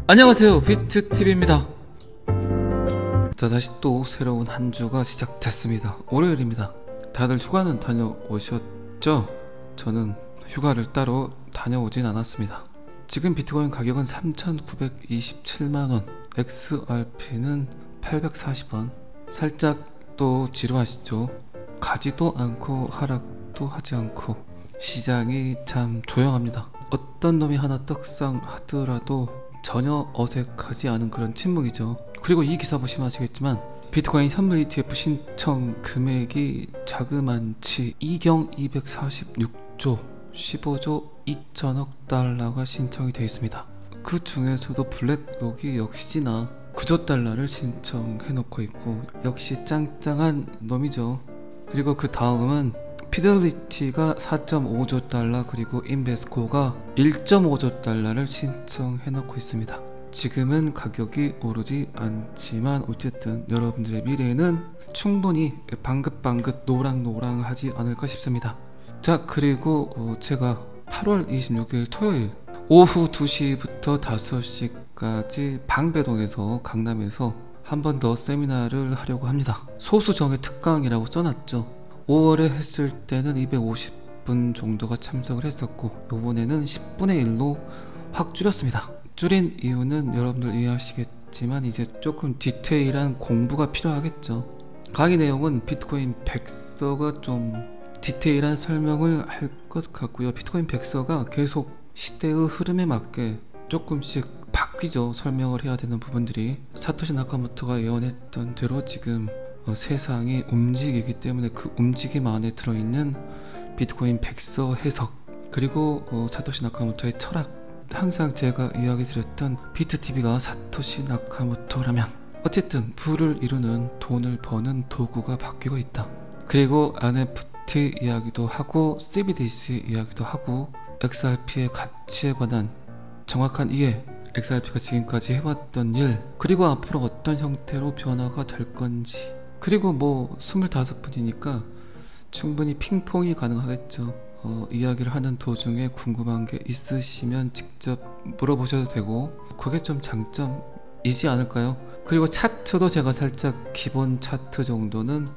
안녕하세요, 비트TV입니다. 자, 다시 또 새로운 한 주가 시작됐습니다. 월요일입니다. 다들 휴가는 다녀오셨죠? 저는 휴가를 따로 다녀오진 않았습니다. 지금 비트코인 가격은 3,927만원, XRP는 840원. 살짝 또 지루하시죠? 가지도 않고 하락도 하지 않고 시장이 참 조용합니다. 어떤 놈이 하나 떡상 하더라도 전혀 어색하지 않은 그런 침묵이죠. 그리고 이 기사 보시면 아시겠지만 비트코인 현물 ETF 신청 금액이 자그만치 2경 246조 15조 2천억 달러가 신청이 되어 있습니다. 그 중에서도 블랙록이 역시나 9조 달러를 신청해 놓고 있고 역시 짱짱한 놈이죠. 그리고 그 다음은 피델리티가 4.5조 달러, 그리고 인베스코가 1.5조 달러를 신청해 놓고 있습니다. 지금은 가격이 오르지 않지만 어쨌든 여러분들의 미래에는 충분히 방긋방긋 노랑노랑하지 않을까 싶습니다. 자, 그리고 제가 8월 26일 토요일 오후 2시부터 5시까지 방배동에서 강남에서 한 번 더 세미나를 하려고 합니다. 소수정예 특강이라고 써놨죠. 5월에 했을 때는 250분 정도가 참석을 했었고 이번에는 10분의 1로 확 줄였습니다. 줄인 이유는 여러분들 이해하시겠지만 이제 조금 디테일한 공부가 필요하겠죠. 강의 내용은 비트코인 백서가 좀 디테일한 설명을 할 것 같고요. 비트코인 백서가 계속 시대의 흐름에 맞게 조금씩 바뀌죠. 설명을 해야 되는 부분들이 사토시 나카모토가 예언했던 대로 지금 세상이 움직이기 때문에 그 움직임 안에 들어있는 비트코인 백서 해석, 그리고 사토시 나카모토의 철학, 항상 제가 이야기 드렸던 비트TV가 사토시 나카모토라면 어쨌든 부를 이루는 돈을 버는 도구가 바뀌고 있다. 그리고 NFT 이야기도 하고 CBDC 이야기도 하고 XRP의 가치에 관한 정확한 이해, XRP가 지금까지 해왔던 일, 그리고 앞으로 어떤 형태로 변화가 될 건지, 그리고 뭐 25분이니까 충분히 핑퐁이 가능하겠죠. 이야기를 하는 도중에 궁금한 게 있으시면 직접 물어보셔도 되고 그게 좀 장점이지 않을까요? 그리고 차트도 제가 살짝 기본 차트 정도는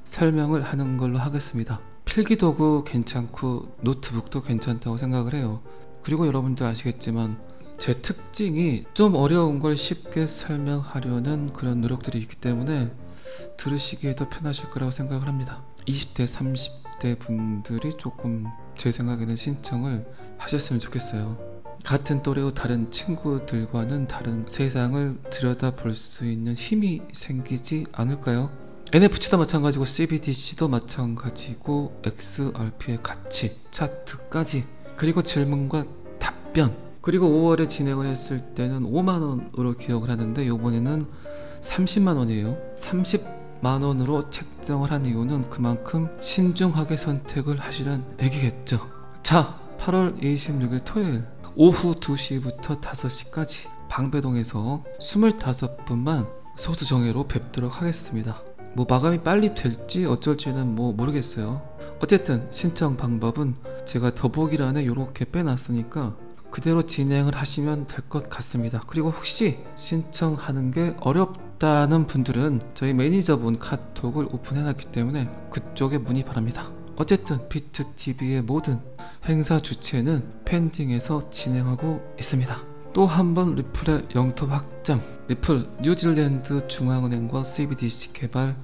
설명을 하는 걸로 하겠습니다. 필기도구 괜찮고 노트북도 괜찮다고 생각을 해요. 그리고 여러분들 아시겠지만 제 특징이 좀 어려운 걸 쉽게 설명하려는 그런 노력들이 있기 때문에 들으시기에도 편하실 거라고 생각을 합니다. 20대 30대 분들이 조금 제 생각에는 신청을 하셨으면 좋겠어요. 같은 또래의 다른 친구들과는 다른 세상을 들여다볼 수 있는 힘이 생기지 않을까요? NFT도 마찬가지고 CBDC도 마찬가지고 XRP의 가치, 차트까지, 그리고 질문과 답변, 그리고 5월에 진행을 했을 때는 5만원으로 기억을 하는데 이번에는 30만원이에요 30만원으로 책정을 한 이유는 그만큼 신중하게 선택을 하시란 얘기겠죠. 자, 8월 26일 토요일 오후 2시부터 5시까지 방배동에서 25분만 소수정예로 뵙도록 하겠습니다. 뭐 마감이 빨리 될지 어쩔지는 뭐 모르겠어요. 어쨌든 신청 방법은 제가 더보기란에 이렇게 빼놨으니까 그대로 진행을 하시면 될 것 같습니다. 그리고 혹시 신청하는 게 어렵다는 분들은 저희 매니저분 카톡을 오픈해놨기 때문에 그쪽에 문의 바랍니다. 어쨌든 비트TV의 모든 행사 주최는 펜딩에서 진행하고 있습니다. 또 한 번 리플의 영토 확장, 리플 뉴질랜드 중앙은행과 CBDC 개발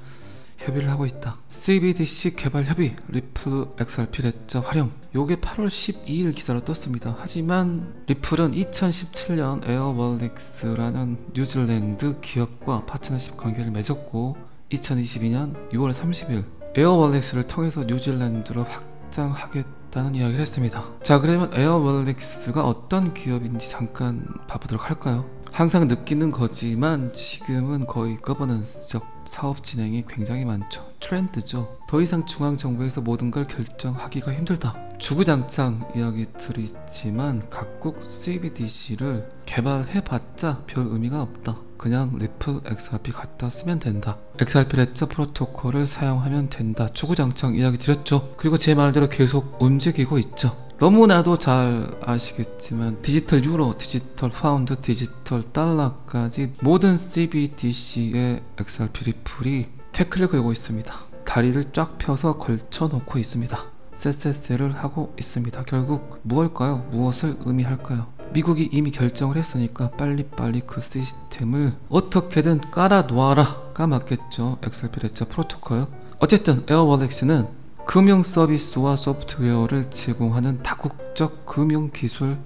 협의를 하고 있다. CBDC 개발 협의, 리플 XRP 레저 활용, 요게 8월 12일 기사로 떴습니다. 하지만 리플은 2017년 에어월릭스라는 뉴질랜드 기업과 파트너십 관계를 맺었고 2022년 6월 30일 에어월릭스를 통해서 뉴질랜드로 확장하겠다는 이야기를 했습니다. 자, 그러면 에어월릭스가 어떤 기업인지 잠깐 봐보도록 할까요? 항상 느끼는 거지만 지금은 거의 거버넌스적 사업 진행이 굉장히 많죠. 트렌드죠. 더 이상 중앙정부에서 모든 걸 결정하기가 힘들다. 주구장창 이야기들이 있지만 각국 CBDC를 개발해봤자 별 의미가 없다. 그냥 리플 XRP 갖다 쓰면 된다. XRP 레저 프로토콜을 사용하면 된다. 주구장창 이야기 드렸죠. 그리고 제 말대로 계속 움직이고 있죠. 너무나도 잘 아시겠지만 디지털 유로, 디지털 파운드, 디지털 달러까지 모든 CBDC의 XRP 리플이 태클을 걸고 있습니다. 다리를 쫙 펴서 걸쳐놓고 있습니다. 쎄쎄쎄를 하고 있습니다. 결국 무엇일까요? 무엇을 의미할까요? 미국이 이미 결정을 했으니까 빨리빨리 그 시스템을 어떻게든 깔아놓아라가 맞겠죠. XRP 레저 프로토콜. 어쨌든 에어월렉스는 금융 서비스와 소프트웨어를 제공하는 다국적 금융기술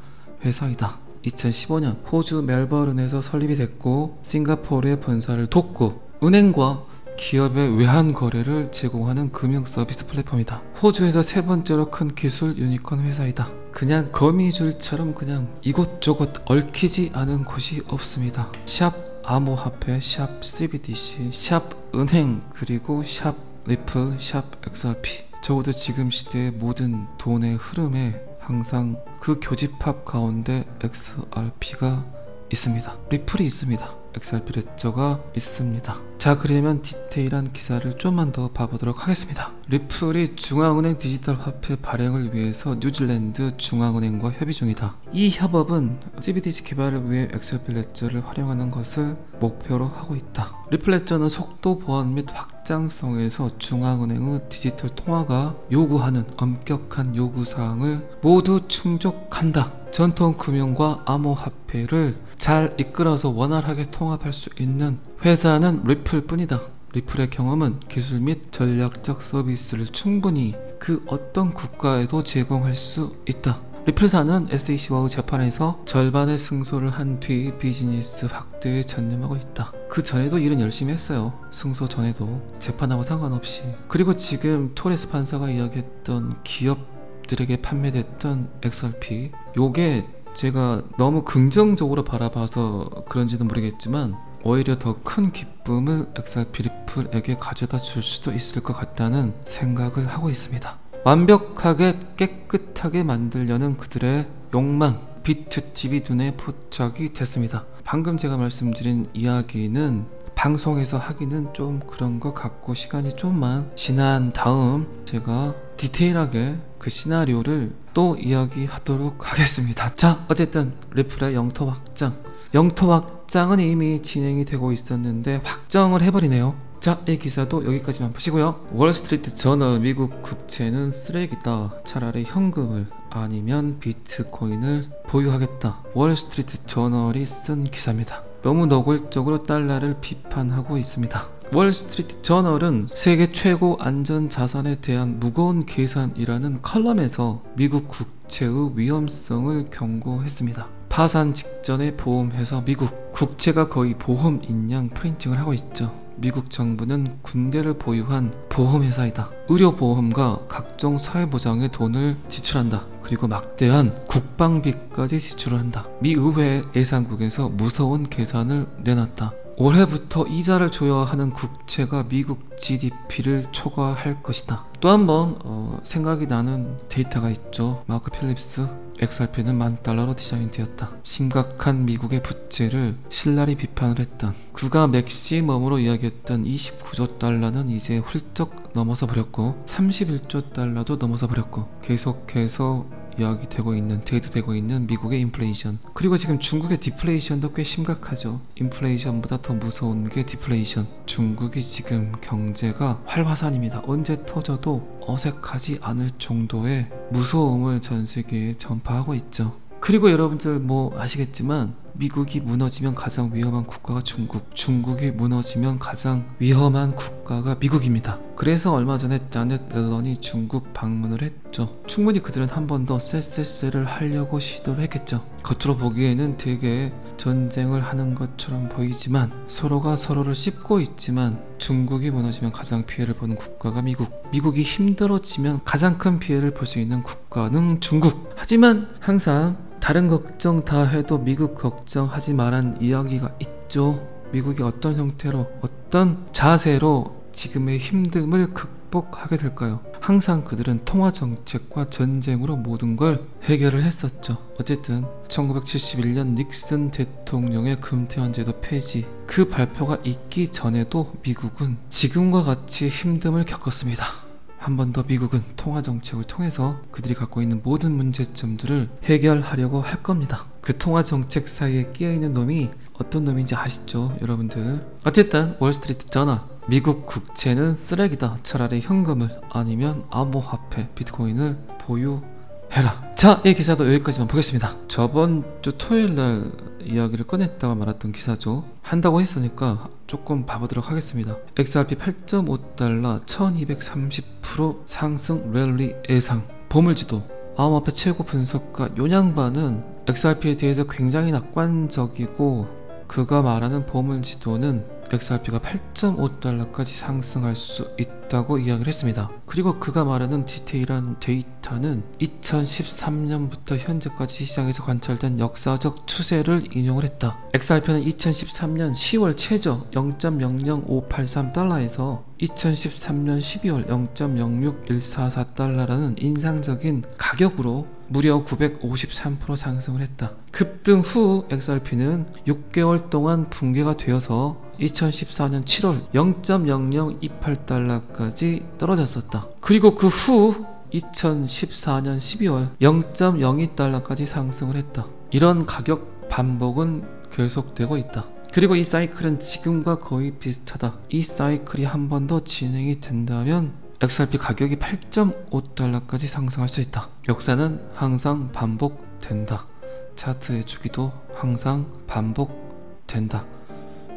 회사이다. 2015년 호주 멜버른에서 설립이 됐고 싱가포르의 본사를 뒀고 은행과 기업의 외환 거래를 제공하는 금융 서비스 플랫폼이다. 호주에서 세 번째로 큰 기술 유니콘 회사이다. 그냥 거미줄처럼 그냥 이곳저곳 얽히지 않은 곳이 없습니다. 샵 암호화폐, 샵 CBDC, 샵 은행, 그리고 샵 리플, 샵 XRP. 적어도 지금 시대의 모든 돈의 흐름에 항상 그 교집합 가운데 XRP가 있습니다. 리플이 있습니다. XRP 레저가 있습니다. 자, 그러면 디테일한 기사를 좀만 더 봐보도록 하겠습니다. 리플이 중앙은행 디지털 화폐 발행을 위해서 뉴질랜드 중앙은행과 협의 중이다. 이 협업은 CBDC 개발을 위해 XRP 레저를 활용하는 것을 목표로 하고 있다. 리플 레저는 속도 보안 및 확장성에서 중앙은행의 디지털 통화가 요구하는 엄격한 요구사항을 모두 충족한다. 전통 금융과 암호화폐를 잘 이끌어서 원활하게 통합할 수 있는 회사는 리플 뿐이다. 리플의 경험은 기술 및 전략적 서비스를 충분히 그 어떤 국가에도 제공할 수 있다. 리플사는 SEC와의 재판에서 절반의 승소를 한 뒤 비즈니스 확대에 전념하고 있다. 그 전에도 일은 열심히 했어요. 승소 전에도 재판하고 상관없이. 그리고 지금 토레스 판사가 이야기했던 기업들에게 판매됐던 XRP, 요게 제가 너무 긍정적으로 바라봐서 그런지는 모르겠지만 오히려 더 큰 기쁨을 XRP 리플에게 가져다 줄 수도 있을 것 같다는 생각을 하고 있습니다. 완벽하게 깨끗하게 만들려는 그들의 욕망, 비트TV 눈에 포착이 됐습니다. 방금 제가 말씀드린 이야기는 방송에서 하기는 좀 그런 것 같고 시간이 좀만 지난 다음 제가 디테일하게 그 시나리오를 또 이야기하도록 하겠습니다. 자, 어쨌든 리플의 영토 확장, 영토 확장은 이미 진행이 되고 있었는데 확정을 해버리네요. 자, 이 기사도 여기까지만 보시고요. 월스트리트 저널, 미국 국채는 쓰레기다. 차라리 현금을 아니면 비트코인을 보유하겠다. 월스트리트 저널이 쓴 기사입니다. 너무 노골적으로 달러를 비판하고 있습니다. 월스트리트 저널은 세계 최고 안전 자산에 대한 무거운 계산이라는 컬럼에서 미국 국채의 위험성을 경고했습니다. 파산 직전에 보험회사 미국 국채가 거의 보험인 양 프린팅을 하고 있죠. 미국 정부는 군대를 보유한 보험회사이다. 의료보험과 각종 사회보장에 돈을 지출한다. 그리고 막대한 국방비까지 지출을 한다. 미 의회 예산국에서 무서운 계산을 내놨다. 올해부터 이자를 줘야 하는 국채가 미국 GDP를 초과할 것이다. 또 한 번 생각이 나는 데이터가 있죠. 마크 필립스, XRP는 $10,000로 디자인되었다. 심각한 미국의 부채를 신랄히 비판을 했던, 그가 맥시멈으로 이야기했던 29조 달러는 이제 훌쩍 넘어서 버렸고 31조 달러도 넘어서 버렸고 계속해서 이야기되고 있는, 대두되고 있는 미국의 인플레이션, 그리고 지금 중국의 디플레이션도 꽤 심각하죠. 인플레이션보다 더 무서운 게 디플레이션. 중국이 지금 경제가 활화산입니다. 언제 터져도 어색하지 않을 정도의 무서움을 전 세계에 전파하고 있죠. 그리고 여러분들 뭐 아시겠지만 미국이 무너지면 가장 위험한 국가가 중국, 중국이 무너지면 가장 위험한 국가가 미국입니다. 그래서 얼마 전에 자넷 옐런이 중국 방문을 했죠. 충분히 그들은 한 번 더 쎄쎄쎄를 하려고 시도를 했겠죠. 겉으로 보기에는 되게 전쟁을 하는 것처럼 보이지만 서로가 서로를 씹고 있지만 중국이 무너지면 가장 피해를 보는 국가가 미국, 미국이 힘들어지면 가장 큰 피해를 볼 수 있는 국가는 중국. 하지만 항상 다른 걱정 다 해도 미국 걱정하지 말란 이야기가 있죠. 미국이 어떤 형태로, 어떤 자세로 지금의 힘듦을 극복하게 될까요? 항상 그들은 통화정책과 전쟁으로 모든 걸 해결을 했었죠. 어쨌든 1971년 닉슨 대통령의 금태환제도 폐지, 그 발표가 있기 전에도 미국은 지금과 같이 힘듦을 겪었습니다. 한 번 더 미국은 통화 정책을 통해서 그들이 갖고 있는 모든 문제점들을 해결하려고 할 겁니다. 그 통화 정책 사이에 끼어있는 놈이 어떤 놈인지 아시죠, 여러분들? 어쨌든 월스트리트 저널, 미국 국채는 쓰레기다. 차라리 현금을 아니면 암호화폐 비트코인을 보유해라. 자, 이 기사도 여기까지만 보겠습니다. 저번 주 토요일날 이야기를 꺼냈다가 말았던 기사죠. 한다고 했으니까 조금 봐보도록 하겠습니다. XRP 8.5달러 1230% 상승 랠리 예상. 보물지도 암호화폐 최고 분석가 요냥반은 XRP에 대해서 굉장히 낙관적이고, 그가 말하는 보물지도는 XRP가 8.5달러까지 상승할 수 있다고 이야기를 했습니다. 그리고 그가 말하는 디테일한 데이터는 2013년부터 현재까지 시장에서 관찰된 역사적 추세를 인용을 했다. XRP는 2013년 10월 최저 0.00583달러에서 2013년 12월 0.06144달러라는 인상적인 가격으로 무려 953% 상승을 했다. 급등 후 XRP는 6개월 동안 붕괴가 되어서 2014년 7월 0.0028달러까지 떨어졌었다. 그리고 그 후 2014년 12월 0.02달러까지 상승을 했다. 이런 가격 반복은 계속되고 있다. 그리고 이 사이클은 지금과 거의 비슷하다. 이 사이클이 한 번 더 진행이 된다면 XRP 가격이 8.5달러까지 상승할 수 있다. 역사는 항상 반복된다. 차트의 주기도 항상 반복된다.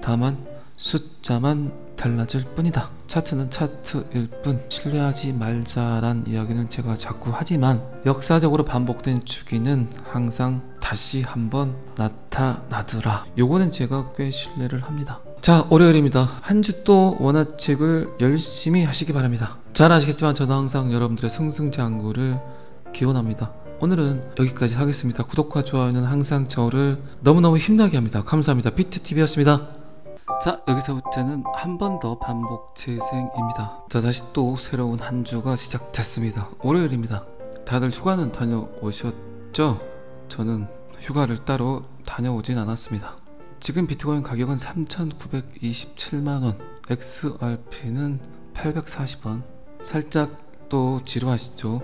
다만 숫자만 달라질 뿐이다. 차트는 차트일 뿐 신뢰하지 말자란 이야기는 제가 자꾸 하지만 역사적으로 반복된 주기는 항상 다시 한번 나타나더라. 요거는 제가 꽤 신뢰를 합니다. 자, 월요일입니다. 한 주 또 원화책을 열심히 하시기 바랍니다. 잘 아시겠지만 저는 항상 여러분들의 승승장구를 기원합니다. 오늘은 여기까지 하겠습니다. 구독과 좋아요는 항상 저를 너무너무 힘나게 합니다. 감사합니다. 비트TV였습니다. 자, 여기서부터는 한 번 더 반복 재생입니다. 자, 다시 또 새로운 한 주가 시작됐습니다. 월요일입니다. 다들 휴가는 다녀오셨죠? 저는 휴가를 따로 다녀오진 않았습니다. 지금 비트코인 가격은 3,927만원, XRP는 840원. 살짝 또 지루하시죠?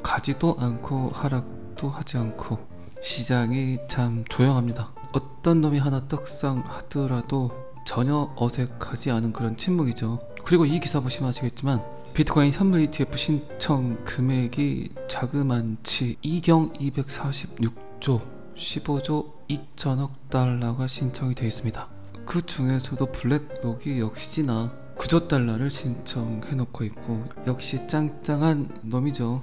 가지도 않고 하락도 하지 않고 시장이 참 조용합니다. 어떤 놈이 하나 떡상 하더라도 전혀 어색하지 않은 그런 침묵이죠. 그리고 이 기사 보시면 아시겠지만 비트코인 현물 ETF 신청 금액이 자그만치 2경 246조 15조 2천억 달러가 신청이 되어 있습니다. 그 중에서도 블랙록이 역시나 9조 달러를 신청해 놓고 있고 역시 짱짱한 놈이죠.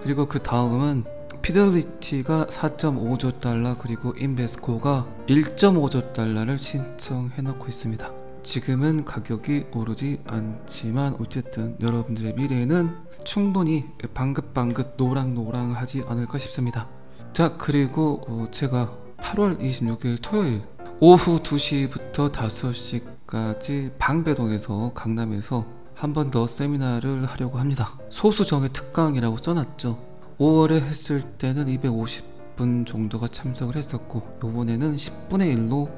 그리고 그 다음은 피델리티가 4.5조 달러 그리고 인베스코가 1.5조 달러를 신청해 놓고 있습니다. 지금은 가격이 오르지 않지만 어쨌든 여러분들의 미래는 충분히 방긋방긋 노랑노랑하지 않을까 싶습니다. 자, 그리고 제가 8월 26일 토요일 오후 2시부터 5시까지 방배동에서 강남에서 한 번 더 세미나를 하려고 합니다. 소수정예 특강이라고 써놨죠. 5월에 했을 때는 250분 정도가 참석을 했었고 이번에는 10분의 1로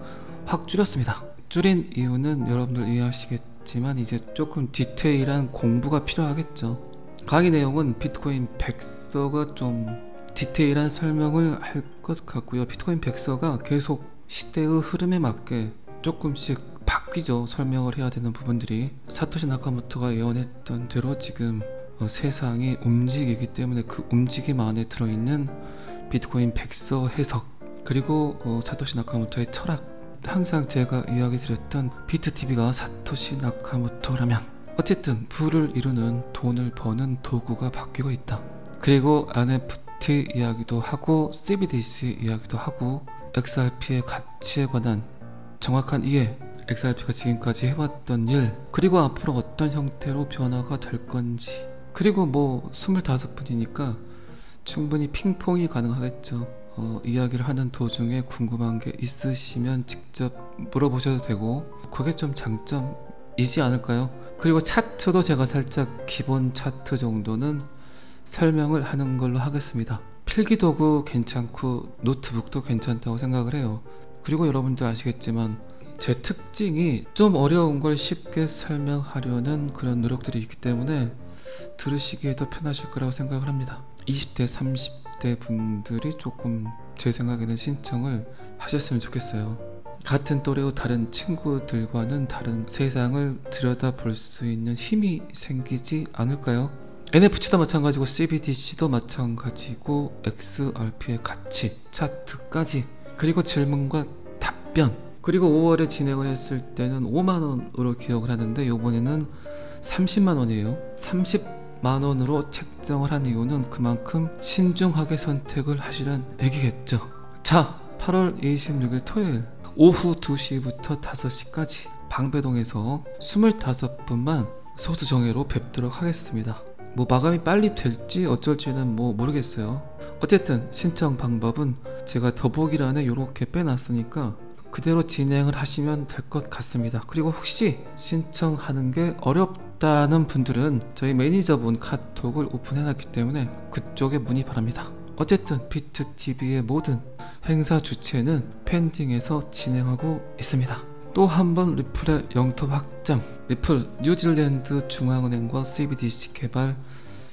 확 줄였습니다. 줄인 이유는 여러분들 이해하시겠지만 이제 조금 디테일한 공부가 필요하겠죠. 강의 내용은 비트코인 백서가 좀 디테일한 설명을 할 것 같고요. 비트코인 백서가 계속 시대의 흐름에 맞게 조금씩 바뀌죠. 설명을 해야 되는 부분들이 사토시 나카모토가 예언했던 대로 지금 세상이 움직이기 때문에 그 움직임 안에 들어있는 비트코인 백서 해석 그리고 사토시 나카모토의 철학, 항상 제가 이야기 드렸던 비트TV가 사토시 나카모토라면 어쨌든 부를 이루는 돈을 버는 도구가 바뀌고 있다. 그리고 NFT 이야기도 하고 CBDC 이야기도 하고 XRP의 가치에 관한 정확한 이해, XRP가 지금까지 해왔던 일, 그리고 앞으로 어떤 형태로 변화가 될 건지, 그리고 뭐 25분이니까 충분히 핑퐁이 가능하겠죠. 이야기를 하는 도중에 궁금한 게 있으시면 직접 물어보셔도 되고 그게 좀 장점이지 않을까요? 그리고 차트도 제가 살짝 기본 차트 정도는 설명을 하는 걸로 하겠습니다. 필기도구 괜찮고 노트북도 괜찮다고 생각을 해요. 그리고 여러분들 아시겠지만 제 특징이 좀 어려운 걸 쉽게 설명하려는 그런 노력들이 있기 때문에 들으시기에도 편하실 거라고 생각을 합니다. 20대 30대 분들이 조금 제 생각에는 신청을 하셨으면 좋겠어요. 같은 또래의 다른 친구들과는 다른 세상을 들여다볼 수 있는 힘이 생기지 않을까요? NFT도 마찬가지고 CBDC도 마찬가지고 XRP의 가치, 차트까지, 그리고 질문과 답변, 그리고 5월에 진행을 했을 때는 5만원으로 기억을 하는데 요번에는 30만원이에요 30만원으로 책정을 한 이유는 그만큼 신중하게 선택을 하시란 얘기겠죠. 자, 8월 26일 토요일 오후 2시부터 5시까지 방배동에서 25분만 소수정예로 뵙도록 하겠습니다. 뭐 마감이 빨리 될지 어쩔지는 뭐 모르겠어요. 어쨌든 신청 방법은 제가 더보기란에 이렇게 빼놨으니까 그대로 진행을 하시면 될 것 같습니다. 그리고 혹시 신청하는 게 어렵다는 분들은 저희 매니저분 카톡을 오픈해놨기 때문에 그쪽에 문의 바랍니다. 어쨌든 비트TV의 모든 행사 주최는 펜딩에서 진행하고 있습니다. 또 한 번 리플의 영토 확장, 리플 뉴질랜드 중앙은행과 CBDC 개발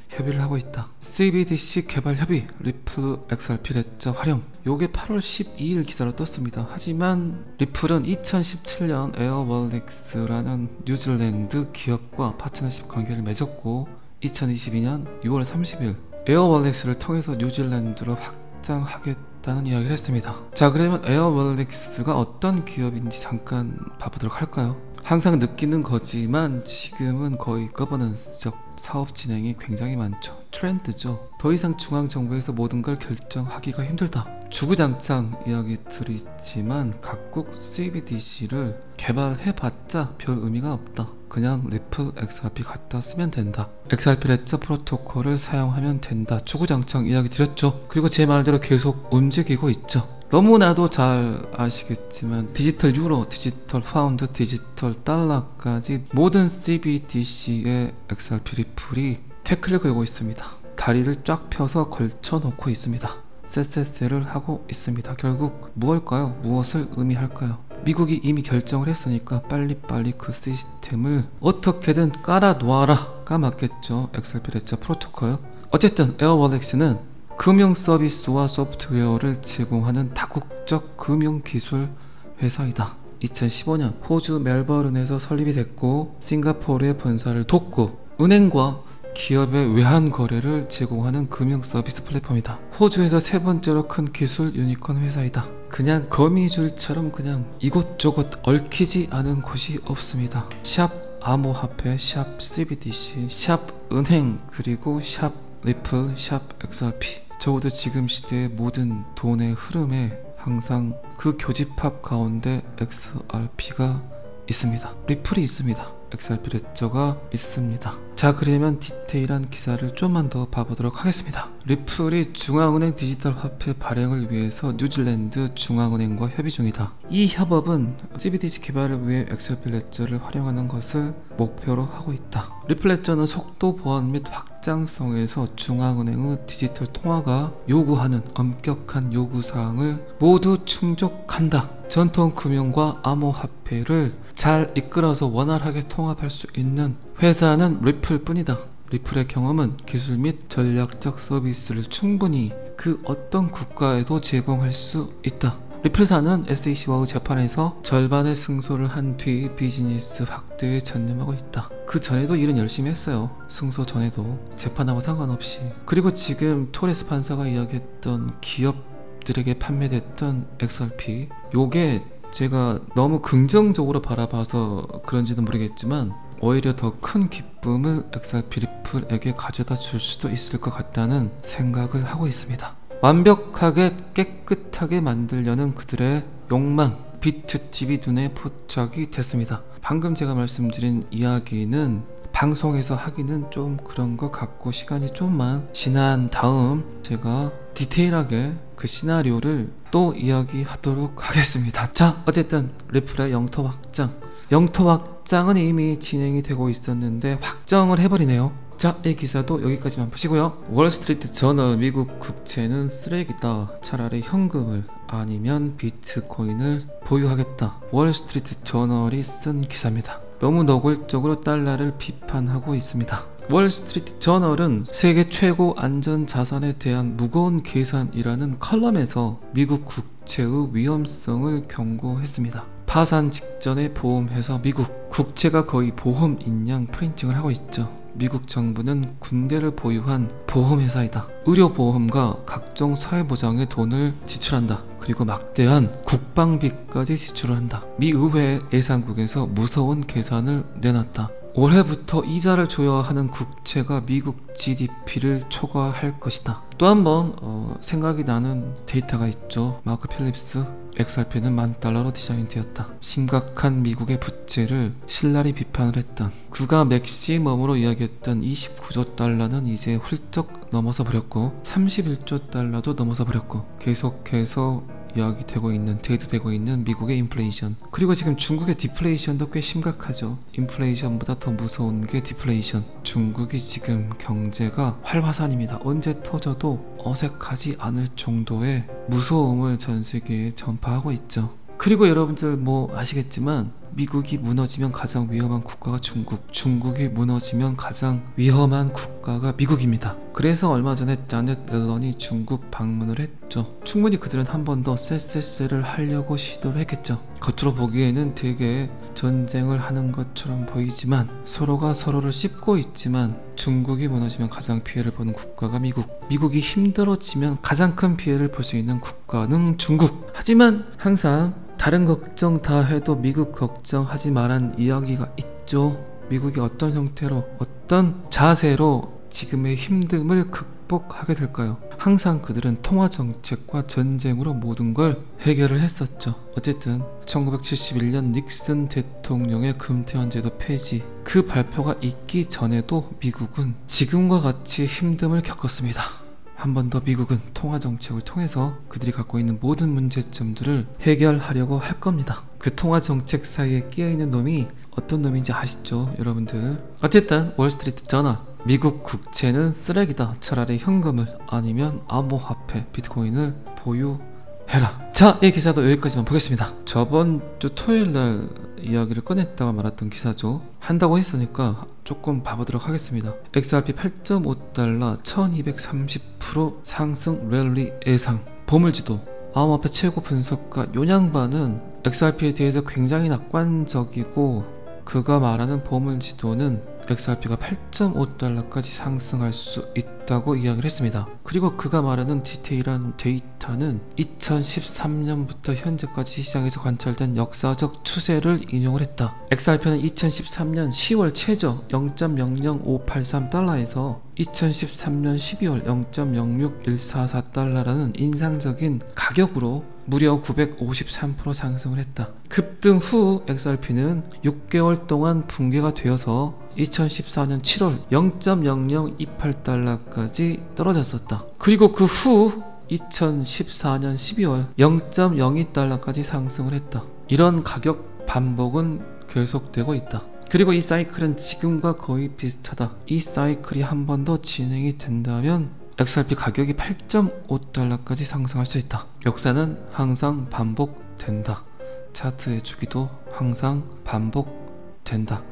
협의를 하고 있다. CBDC 개발 협의, 리플 XRP 레저 활용, 요게 8월 12일 기사로 떴습니다. 하지만 리플은 2017년 에어월렉스라는 뉴질랜드 기업과 파트너십 관계를 맺었고 2022년 6월 30일 에어월렉스를 통해서 뉴질랜드로 확장하겠다는 이야기를 했습니다. 자, 그러면 에어월렉스가 어떤 기업인지 잠깐 봐보도록 할까요? 항상 느끼는 거지만 지금은 거의 거버넌스적 사업 진행이 굉장히 많죠. 트렌드죠. 더 이상 중앙정부에서 모든 걸 결정하기가 힘들다. 주구장창 이야기들이 있지만 각국 CBDC를 개발해봤자 별 의미가 없다. 그냥 리플 XRP 갖다 쓰면 된다. XRP 레저 프로토콜을 사용하면 된다. 주구장창 이야기 드렸죠. 그리고 제 말대로 계속 움직이고 있죠. 너무나도 잘 아시겠지만 디지털 유로, 디지털 파운드, 디지털 달러까지 모든 CBDC의 XRP 리플이 태클을 걸고 있습니다. 다리를 쫙 펴서 걸쳐놓고 있습니다. 쎄쎄쎄를 하고 있습니다. 결국 무엇일까요? 무엇을 의미할까요? 미국이 이미 결정을 했으니까 빨리빨리 그 시스템을 어떻게든 깔아놓아라가 맞겠죠. XRP 레저 프로토콜. 어쨌든 에어월렉스는 금융 서비스와 소프트웨어를 제공하는 다국적 금융기술 회사이다. 2015년 호주 멜버른에서 설립이 됐고 싱가포르의 본사를 뒀고 은행과 기업의 외환 거래를 제공하는 금융 서비스 플랫폼이다. 호주에서 세 번째로 큰 기술 유니콘 회사이다. 그냥 거미줄처럼 그냥 이곳저곳 얽히지 않은 곳이 없습니다. 샵 암호화폐, 샵 CBDC, 샵 은행, 그리고 샵 리플, 샵 XRP. 적어도 지금 시대의 모든 돈의 흐름에 항상 그 교집합 가운데 XRP가 있습니다. 리플이 있습니다. XRP 레저가 있습니다. 자, 그러면 디테일한 기사를 좀만 더 봐보도록 하겠습니다. 리플이 중앙은행 디지털 화폐 발행을 위해서 뉴질랜드 중앙은행과 협의 중이다. 이 협업은 CBDC 개발을 위해 XRP 레저를 활용하는 것을 목표로 하고 있다. 리플 레저는 속도 보안 및 확장성에서 중앙은행의 디지털 통화가 요구하는 엄격한 요구사항을 모두 충족한다. 전통 금융과 암호화폐를 잘 이끌어서 원활하게 통합할 수 있는 회사는 리플 뿐이다. 리플의 경험은 기술 및 전략적 서비스를 충분히 그 어떤 국가에도 제공할 수 있다. 리플사는 SEC와의 재판에서 절반의 승소를 한 뒤 비즈니스 확대에 전념하고 있다. 그 전에도 일은 열심히 했어요. 승소 전에도 재판하고 상관없이. 그리고 지금 토레스 판사가 이야기했던 기업들에게 판매됐던 XRP, 요게 제가 너무 긍정적으로 바라봐서 그런지는 모르겠지만 오히려 더 큰 기쁨을 XRP 리플에게 가져다 줄 수도 있을 것 같다는 생각을 하고 있습니다. 완벽하게 깨끗하게 만들려는 그들의 욕망, 비트TV 눈에 포착이 됐습니다. 방금 제가 말씀드린 이야기는 방송에서 하기는 좀 그런 것 같고 시간이 좀만 지난 다음 제가 디테일하게 그 시나리오를 또 이야기하도록 하겠습니다. 자, 어쨌든 리플의 영토 확장, 영토 확장은 이미 진행이 되고 있었는데 확정을 해버리네요. 자, 이 기사도 여기까지만 보시고요. 월스트리트 저널, 미국 국채는 쓰레기다. 차라리 현금을 아니면 비트코인을 보유하겠다. 월스트리트 저널이 쓴 기사입니다. 너무 노골적으로 달러를 비판하고 있습니다. 월스트리트 저널은 세계 최고 안전 자산에 대한 무거운 계산이라는 컬럼에서 미국 국채의 위험성을 경고했습니다. 파산 직전의 보험회사 미국 국채가 거의 보험인 양 프린팅을 하고 있죠. 미국 정부는 군대를 보유한 보험회사이다. 의료보험과 각종 사회보장에 돈을 지출한다. 그리고 막대한 국방비까지 지출을 한다. 미 의회 예산국에서 무서운 계산을 내놨다. 올해부터 이자를 줘야 하는 국채가 미국 GDP를 초과할 것이다. 또 한 번 생각이 나는 데이터가 있죠. 마크 필립스 XRP는 $10,000로 디자인되었다. 심각한 미국의 부채를 신랄히 비판을 했던, 그가 맥시멈으로 이야기했던 29조 달러는 이제 훌쩍 넘어서 버렸고 31조 달러도 넘어서 버렸고 계속해서 이야기되고 있는, 대두되고 있는 미국의 인플레이션, 그리고 지금 중국의 디플레이션도 꽤 심각하죠. 인플레이션보다 더 무서운 게 디플레이션. 중국이 지금 경제가 활화산입니다. 언제 터져도 어색하지 않을 정도의 무서움을 전 세계에 전파하고 있죠. 그리고 여러분들 뭐 아시겠지만 미국이 무너지면 가장 위험한 국가가 중국, 중국이 무너지면 가장 위험한 국가가 미국입니다. 그래서 얼마 전에 자넷 옐런이 중국 방문을 했죠. 충분히 그들은 한 번 더 쎄쎄쎄를 하려고 시도를 했겠죠. 겉으로 보기에는 되게 전쟁을 하는 것처럼 보이지만 서로가 서로를 씹고 있지만 중국이 무너지면 가장 피해를 보는 국가가 미국, 미국이 힘들어지면 가장 큰 피해를 볼 수 있는 국가는 중국. 하지만 항상 다른 걱정 다 해도 미국 걱정하지 말란 이야기가 있죠. 미국이 어떤 형태로, 어떤 자세로 지금의 힘듦을 극복하게 될까요? 항상 그들은 통화정책과 전쟁으로 모든 걸 해결을 했었죠. 어쨌든 1971년 닉슨 대통령의 금태환제도 폐지, 그 발표가 있기 전에도 미국은 지금과 같이 힘듦을 겪었습니다. 한 번 더 미국은 통화정책을 통해서 그들이 갖고 있는 모든 문제점들을 해결하려고 할 겁니다. 그 통화정책 사이에 끼어있는 놈이 어떤 놈인지 아시죠, 여러분들? 어쨌든 월스트리트 저널, 미국 국채는 쓰레기다. 차라리 현금을 아니면 암호화폐 비트코인을 보유해라. 자, 이 기사도 여기까지만 보겠습니다. 저번 주 토요일날 이야기를 꺼냈다가 말았던 기사죠. 한다고 했으니까 조금 봐보도록 하겠습니다. XRP 8.5달러 1230% 상승 랠리 예상. 보물지도 암호화폐 최고 분석가 요냥반은 XRP에 대해서 굉장히 낙관적이고, 그가 말하는 보물지도는 XRP가 8.5달러까지 상승할 수 있다고 이야기를 했습니다. 그리고 그가 말하는 디테일한 데이터는 2013년부터 현재까지 시장에서 관찰된 역사적 추세를 인용을 했다. XRP는 2013년 10월 최저 0.00583달러에서 2013년 12월 0.06144달러라는 인상적인 가격으로 무려 953% 상승을 했다. 급등 후 XRP는 6개월 동안 붕괴가 되어서 2014년 7월 0.0028달러까지 떨어졌었다. 그리고 그 후 2014년 12월 0.02달러까지 상승을 했다. 이런 가격 반복은 계속되고 있다. 그리고 이 사이클은 지금과 거의 비슷하다. 이 사이클이 한 번 더 진행이 된다면 XRP 가격이 8.5달러까지 상승할 수 있다. 역사는 항상 반복된다. 차트의 주기도 항상 반복된다.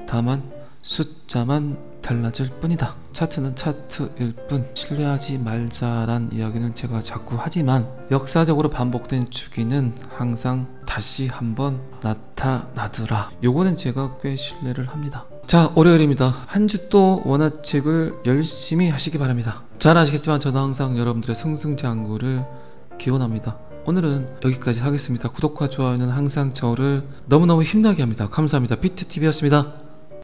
다만 숫자만 달라질 뿐이다. 차트는 차트일 뿐, 신뢰하지 말자란 이야기는 제가 자꾸 하지만 역사적으로 반복된 주기는 항상 다시 한번 나타나더라. 요거는 제가 꽤 신뢰를 합니다. 자, 월요일입니다. 한 주 또 원화책을 열심히 하시기 바랍니다. 잘 아시겠지만 저는 항상 여러분들의 승승장구를 기원합니다. 오늘은 여기까지 하겠습니다. 구독과 좋아요는 항상 저를 너무너무 힘나게 합니다. 감사합니다. 비트TV였습니다.